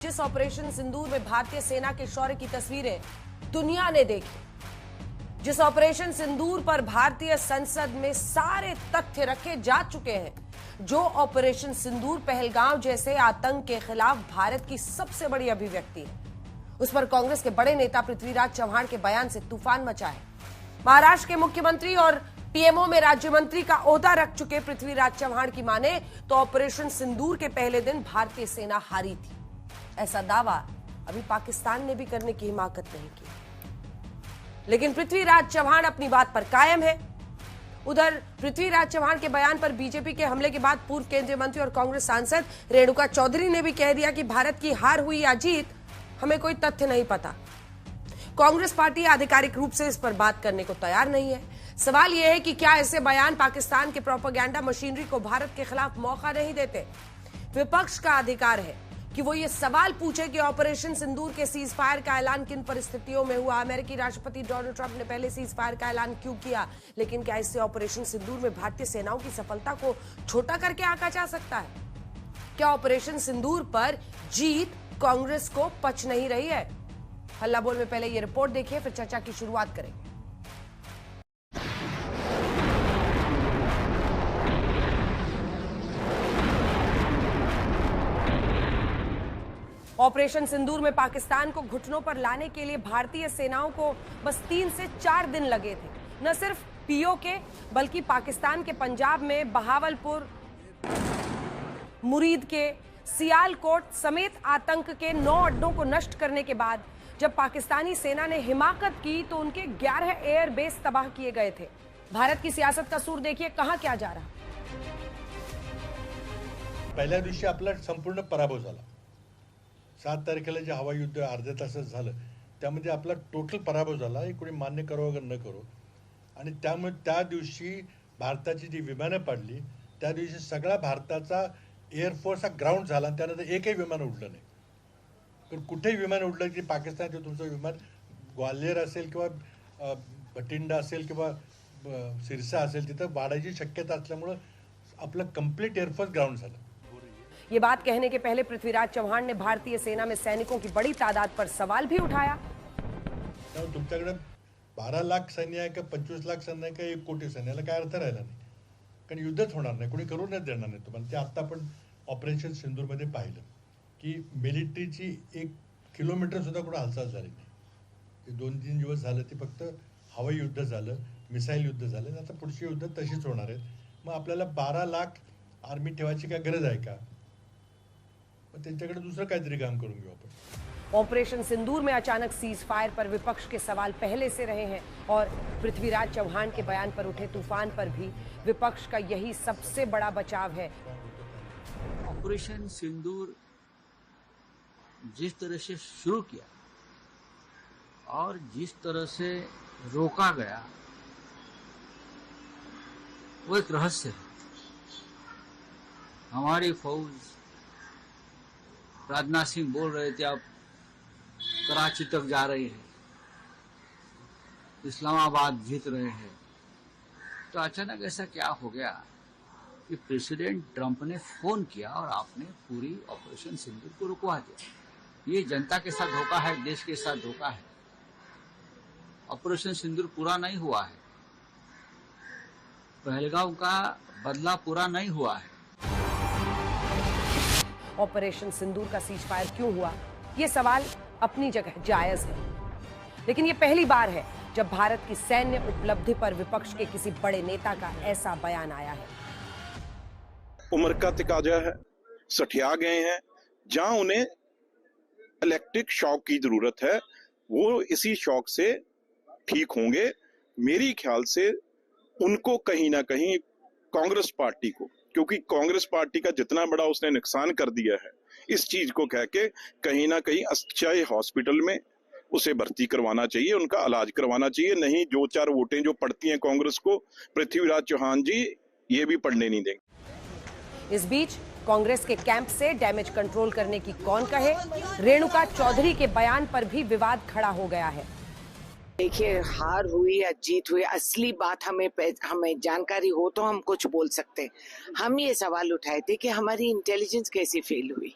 जिस ऑपरेशन सिंदूर में भारतीय सेना के शौर्य की तस्वीरें दुनिया ने देखी, जिस ऑपरेशन सिंदूर पर भारतीय संसद में सारे तथ्य रखे जा चुके हैं, जो ऑपरेशन सिंदूर पहलगाम जैसे आतंक के खिलाफ भारत की सबसे बड़ी अभिव्यक्ति है, उस पर कांग्रेस के बड़े नेता पृथ्वीराज चव्हाण के बयान से तूफान मचा है। महाराष्ट्र के मुख्यमंत्री और पीएमओ में राज्य मंत्री का ओहदा रख चुके पृथ्वीराज चव्हाण की माने तो ऑपरेशन सिंदूर के पहले दिन भारतीय सेना हारी थी। ऐसा दावा अभी पाकिस्तान ने भी करने की हिम्मत नहीं की, लेकिन पृथ्वीराज चव्हाण अपनी बात पर कायम है। उधर पृथ्वीराज चव्हाण के बयान पर बीजेपी के हमले के बाद पूर्व केंद्रीय मंत्री और कांग्रेस सांसद रेणुका चौधरी ने भी कह दिया कि भारत की हार हुई या जीत हमें कोई तथ्य नहीं पता। कांग्रेस पार्टी आधिकारिक रूप से इस पर बात करने को तैयार नहीं है। सवाल यह है कि क्या ऐसे बयान पाकिस्तान के प्रोपेगेंडा मशीनरी को भारत के खिलाफ मौका नहीं देते? विपक्ष का अधिकार है कि वो ये सवाल पूछे कि ऑपरेशन सिंदूर के सीज फायर का ऐलान किन परिस्थितियों में हुआ, अमेरिकी राष्ट्रपति डोनाल्ड ट्रंप ने पहले सीज फायर का ऐलान क्यों किया, लेकिन क्या इससे ऑपरेशन सिंदूर में भारतीय सेनाओं की सफलता को छोटा करके आंका जा सकता है? क्या ऑपरेशन सिंदूर पर जीत कांग्रेस को पच नहीं रही है? हल्ला बोल में पहले ये रिपोर्ट देखिए, फिर चर्चा की शुरुआत करेंगे। ऑपरेशन सिंदूर में पाकिस्तान को घुटनों पर लाने के लिए भारतीय सेनाओं को बस 3 से 4 दिन लगे थे। न सिर्फ पीओके बल्कि पाकिस्तान के पंजाब में बहावलपुर, मुरीद के सियालकोट समेत आतंक के 9 अड्डों को नष्ट करने के बाद जब पाकिस्तानी सेना ने हिमाकत की तो उनके 11 एयर बेस तबाह किए गए थे। भारत की सियासत का सूर देखिए कहां क्या जा रहा। पहिल्या दिवशी आपला संपूर्ण पराभव झाला। 7 तारखेला जे हवाई युद्ध अर्ध्या तासात झालं त्यामध्ये आपला टोटल पराभव झाला, हे कोणी मान्य करो अगर न करो। आणि त्यामुळे त्या दिवशी भारताची जी विमानं पडली त्या दिवशी सगळा भारताचा एअरफोर्स हा ग्राउंड झाला आणि त्यानंतर एकही विमान उडलं नाही। पण कुठेही विमान उडलं की पाकिस्तानचं तुमचं विमान ग्वाल्हेर असेल किंवा भटिंडा असेल किंवा सिरसा असेल तिथं वाढायची शक्यता असल्यामुळे आपलं कंप्लीट एअरफोर्स ग्राउंड झालं। ये बात कहने के पहले पृथ्वीराज चव्हाण ने भारतीय सेना में सैनिकों की बड़ी तादाद पर सवाल भी उठाया। तुमच्याकडे 12 लाख सैन्य आहे का 25 लाख सैन्य आहे का 1 कोटी सैन्य, याला काय अर्थ राहिला नाही, कारण युद्धच होणार नाही, कोणी करूनच देणार नाही तुम्हाला। ते आता आपण ऑपरेशन सिंदूरमध्ये पाहिलं की मिलिटरीची 1 किलोमीटर सुद्धा कुठे हालचाल झाली नाही। ते 2-3 दिवस झालं ते फक्त हवाई युद्ध झालं, मिसाईल युद्ध झालं, आता पुढची युद्ध तशीच होणार आहेत। मग आपल्याला 12 लाख आर्मी ठेवायची काय गरज आहे का? दूसरा काहीतरी काम करून घेऊ आपण। ऑपरेशन सिंदूर में अचानक सीज फायर पर विपक्ष के सवाल पहले से रहे हैं और पृथ्वीराज चव्हाण के बयान पर उठे तूफान पर भी विपक्ष का यही सबसे बड़ा बचाव है। ऑपरेशन सिंदूर जिस तरह से शुरू किया और जिस तरह से रोका गया वो एक रहस्य है। हमारी फौज, राजनाथ सिंह बोल रहे थे अब कराची तक जा रही है, इस्लामाबाद जीत रहे हैं, तो अचानक ऐसा क्या हो गया कि प्रेसिडेंट ट्रंप ने फोन किया और आपने पूरी ऑपरेशन सिंदूर को रुकवा दिया। ये जनता के साथ धोखा है, देश के साथ धोखा है। ऑपरेशन सिंदूर पूरा नहीं हुआ है, पहलगाम का बदला पूरा नहीं हुआ है। ऑपरेशन सिंदूर का सीज फायर क्यों हुआ, ये सवाल अपनी जगह जायज है, लेकिन ये पहली बार है जब भारत की सैन्य उपलब्धि पर विपक्ष के किसी बड़े नेता का ऐसा बयान आया है। उम्र का तकाजा है, सठिया गए हैं, जहां उन्हें इलेक्ट्रिक शॉक की जरूरत है वो इसी शॉक से ठीक होंगे। मेरी ख्याल से उनको कहीं ना कहीं कांग्रेस पार्टी को, क्योंकि कांग्रेस पार्टी का जितना बड़ा उसने नुकसान कर दिया है, इस चीज को कह के कहीं ना कहीं अच्छे हॉस्पिटल में उसे भर्ती करवाना चाहिए, उनका इलाज करवाना चाहिए। नहीं 2-4 वोटें जो पड़ती हैं कांग्रेस को, पृथ्वीराज चौहान जी ये भी पढ़ने नहीं देंगे। इस बीच कांग्रेस के कैंप से डैमेज कंट्रोल करने की कौन कहे, रेणुका चौधरी के बयान पर भी विवाद खड़ा हो गया है। देखिए, हार हुई या जीत हुई, असली बात हमें जानकारी हो तो हम कुछ बोल सकते हैं। हम ये सवाल उठाए थे कि हमारी इंटेलिजेंस कैसी फेल हुई,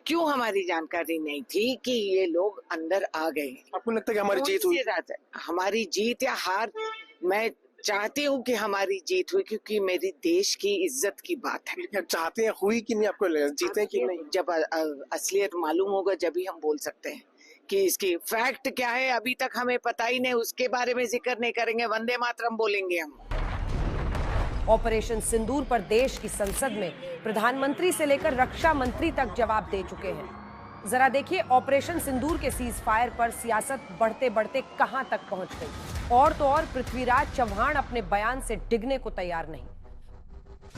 क्यों हमारी जानकारी नहीं थी कि ये लोग अंदर आ गए? आपको लगता है कि हमारी जीत हुई? हमारी जीत या हार, मैं चाहती हूँ कि हमारी जीत हुई, क्योंकि मेरी देश की इज्जत की बात है। आप चाहते हैं हुई कि नहीं? आपको जीते कि नहीं? जब असलियत मालूम होगा जब ही हम बोल सकते हैं कि इसकी फैक्ट क्या है। अभी तक हमें पता ही नहीं, उसके बारे में जिक्र नहीं करेंगे, वंदे मातरम बोलेंगे हम। ऑपरेशन सिंदूर पर देश की संसद में प्रधानमंत्री से लेकर रक्षा मंत्री तक जवाब दे चुके हैं। जरा देखिए ऑपरेशन सिंदूर के सीज फायर पर सियासत बढ़ते बढ़ते कहां तक पहुंच गई। और तो और पृथ्वीराज चव्हाण अपने बयान से डिगने को तैयार नहीं।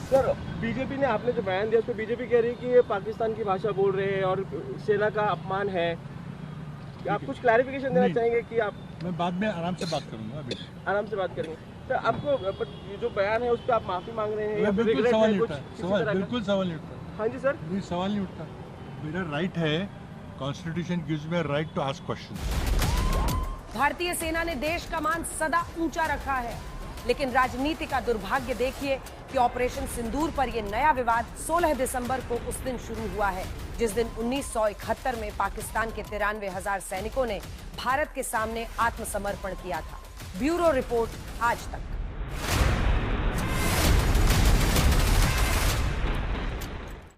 सर, बीजेपी ने आपने जो बयान दिया उसको बीजेपी कह रही है कि ये पाकिस्तान की भाषा बोल रहे हैं और सेना का अपमान है। आप कुछ क्लैरिफिकेशन देना चाहेंगे कि आप? मैं बाद में आराम से बात करूंगा, अभी आराम से बात करेंगे। सर, आपको ये जो बयान है उस पर आप माफी मांग रहे हैं या बिल्कुल regret सवाल है नहीं कुछ उठता, किसी सवाल तरह का? बिल्कुल सवाल नहीं उठता, हाँ जी सर। कोई सवाल नहीं उठता। मेरा राइट है, constitution gives me right to ask question. भारतीय सेना ने देश का मान सदा ऊंचा रखा है, लेकिन राजनीति का दुर्भाग्य देखिए कि ऑपरेशन सिंदूर पर यह नया विवाद 16 दिसंबर को उस दिन शुरू हुआ है जिस दिन 1971 में पाकिस्तान के 93,000 सैनिकों ने भारत के सामने आत्मसमर्पण किया था। ब्यूरो रिपोर्ट आज तक।